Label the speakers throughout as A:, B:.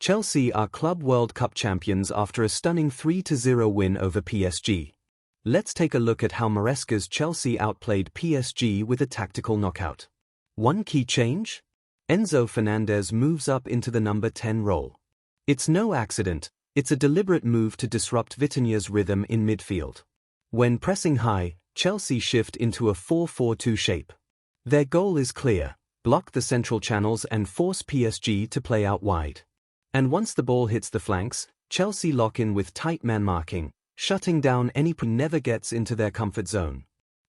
A: Chelsea are Club World Cup champions after a stunning 3-0 win over PSG. Let's take a look at how Maresca's Chelsea outplayed PSG with a tactical knockout. One key change? Enzo Fernandez moves up into the number 10 role. It's no accident, it's a deliberate move to disrupt Vitinha's rhythm in midfield. When pressing high, Chelsea shift into a 4-4-2 shape. Their goal is clear: block the central channels and force PSG to play out wide. And once the ball hits the flanks, Chelsea lock in with tight man marking, shutting down any who never gets into their comfort zone.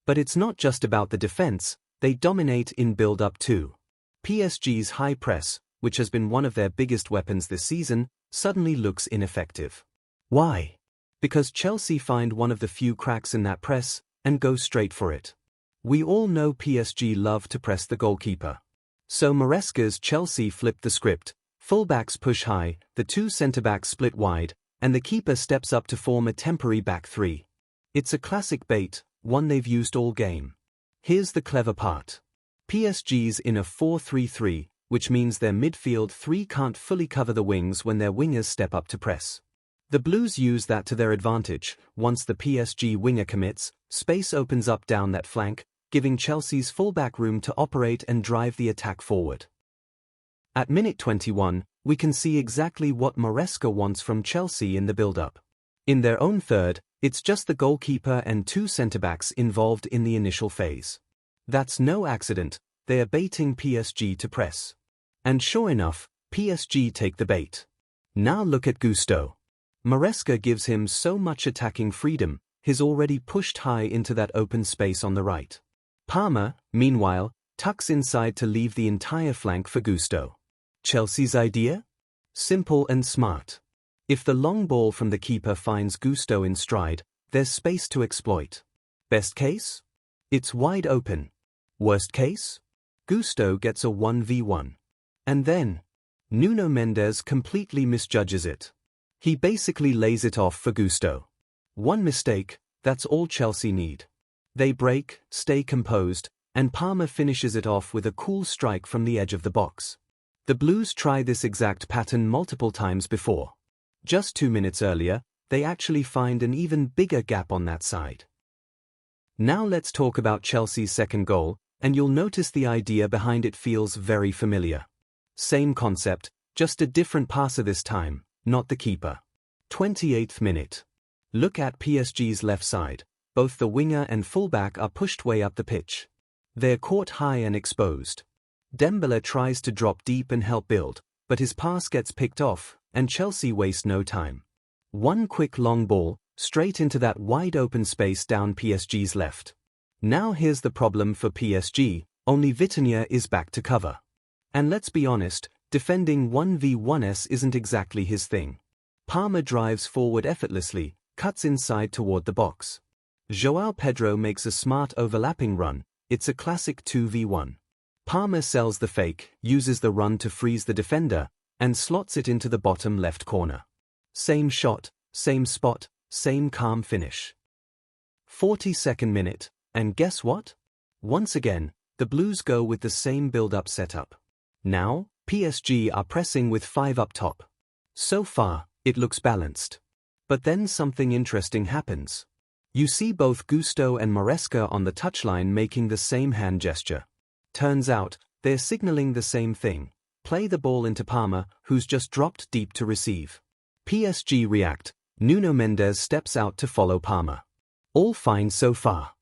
A: But it's not just about the defense, they dominate in build-up too. PSG's high press, which has been one of their biggest weapons this season, suddenly looks ineffective. Why? Because Chelsea find one of the few cracks in that press and go straight for it. We all know PSG love to press the goalkeeper. So Maresca's Chelsea flipped the script. Fullbacks push high, the two centre-backs split wide, and the keeper steps up to form a temporary back three. It's a classic bait, one they've used all game. Here's the clever part. PSG's in a 4-3-3, which means their midfield three can't fully cover the wings when their wingers step up to press. The Blues use that to their advantage. Once the PSG winger commits, space opens up down that flank, giving Chelsea's fullback room to operate and drive the attack forward. At minute 21, we can see exactly what Maresca wants from Chelsea in the build-up. In their own third, it's just the goalkeeper and two centre-backs involved in the initial phase. That's no accident, they are baiting PSG to press. And sure enough, PSG take the bait. Now look at Gusto. Maresca gives him so much attacking freedom, he's already pushed high into that open space on the right. Palmer, meanwhile, tucks inside to leave the entire flank for Gusto. Chelsea's idea? Simple and smart. If the long ball from the keeper finds Gusto in stride, there's space to exploit. Best case? It's wide open. Worst case? Gusto gets a 1v1. And then, Nuno Mendes completely misjudges it. He basically lays it off for Gusto. One mistake, that's all Chelsea need. They break, stay composed, and Palmer finishes it off with a cool strike from the edge of the box. The Blues try this exact pattern multiple times before. Just 2 minutes earlier, they actually find an even bigger gap on that side. Now let's talk about Chelsea's second goal, and you'll notice the idea behind it feels very familiar. Same concept, just a different passer this time, not the keeper. 28th minute. Look at PSG's left side. Both the winger and fullback are pushed way up the pitch. They're caught high and exposed. Dembele tries to drop deep and help build, but his pass gets picked off, and Chelsea waste no time. One quick long ball, straight into that wide open space down PSG's left. Now here's the problem for PSG, only Vitinha is back to cover. And let's be honest, defending 1v1s isn't exactly his thing. Palmer drives forward effortlessly, cuts inside toward the box. João Pedro makes a smart overlapping run, it's a classic 2v1. Palmer sells the fake, uses the run to freeze the defender, and slots it into the bottom left corner. Same shot, same spot, same calm finish. 42nd minute, and guess what? Once again, the Blues go with the same build-up setup. Now, PSG are pressing with 5 up top. So far, it looks balanced. But then something interesting happens. You see both Gusto and Maresca on the touchline making the same hand gesture. Turns out, they're signaling the same thing. Play the ball into Palmer, who's just dropped deep to receive. PSG react. Nuno Mendes steps out to follow Palmer. All fine so far.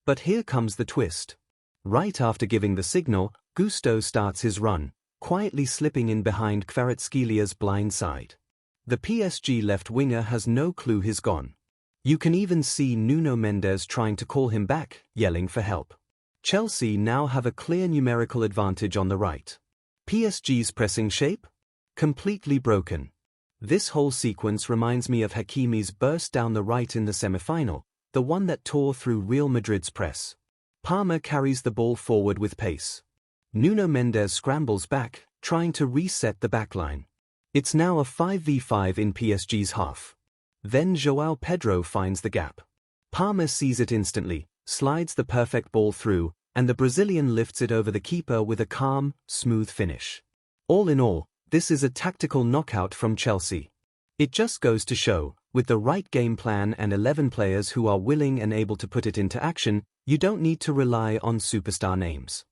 A: But here comes the twist. Right after giving the signal, Gusto starts his run, quietly slipping in behind Kvaratskhelia blind side. The PSG left winger has no clue he's gone. You can even see Nuno Mendes trying to call him back, yelling for help. Chelsea now have a clear numerical advantage on the right. PSG's pressing shape? Completely broken. This whole sequence reminds me of Hakimi's burst down the right in the semi-final, the one that tore through Real Madrid's press. Palmer carries the ball forward with pace. Nuno Mendes scrambles back, trying to reset the backline. It's now a 5v5 in PSG's half. Then João Pedro finds the gap. Palmer sees it instantly, slides the perfect ball through, and the Brazilian lifts it over the keeper with a calm, smooth finish. All in all, This is a tactical knockout from Chelsea. It just goes to show, with the right game plan and 11 players who are willing and able to put it into action, you don't need to rely on superstar names.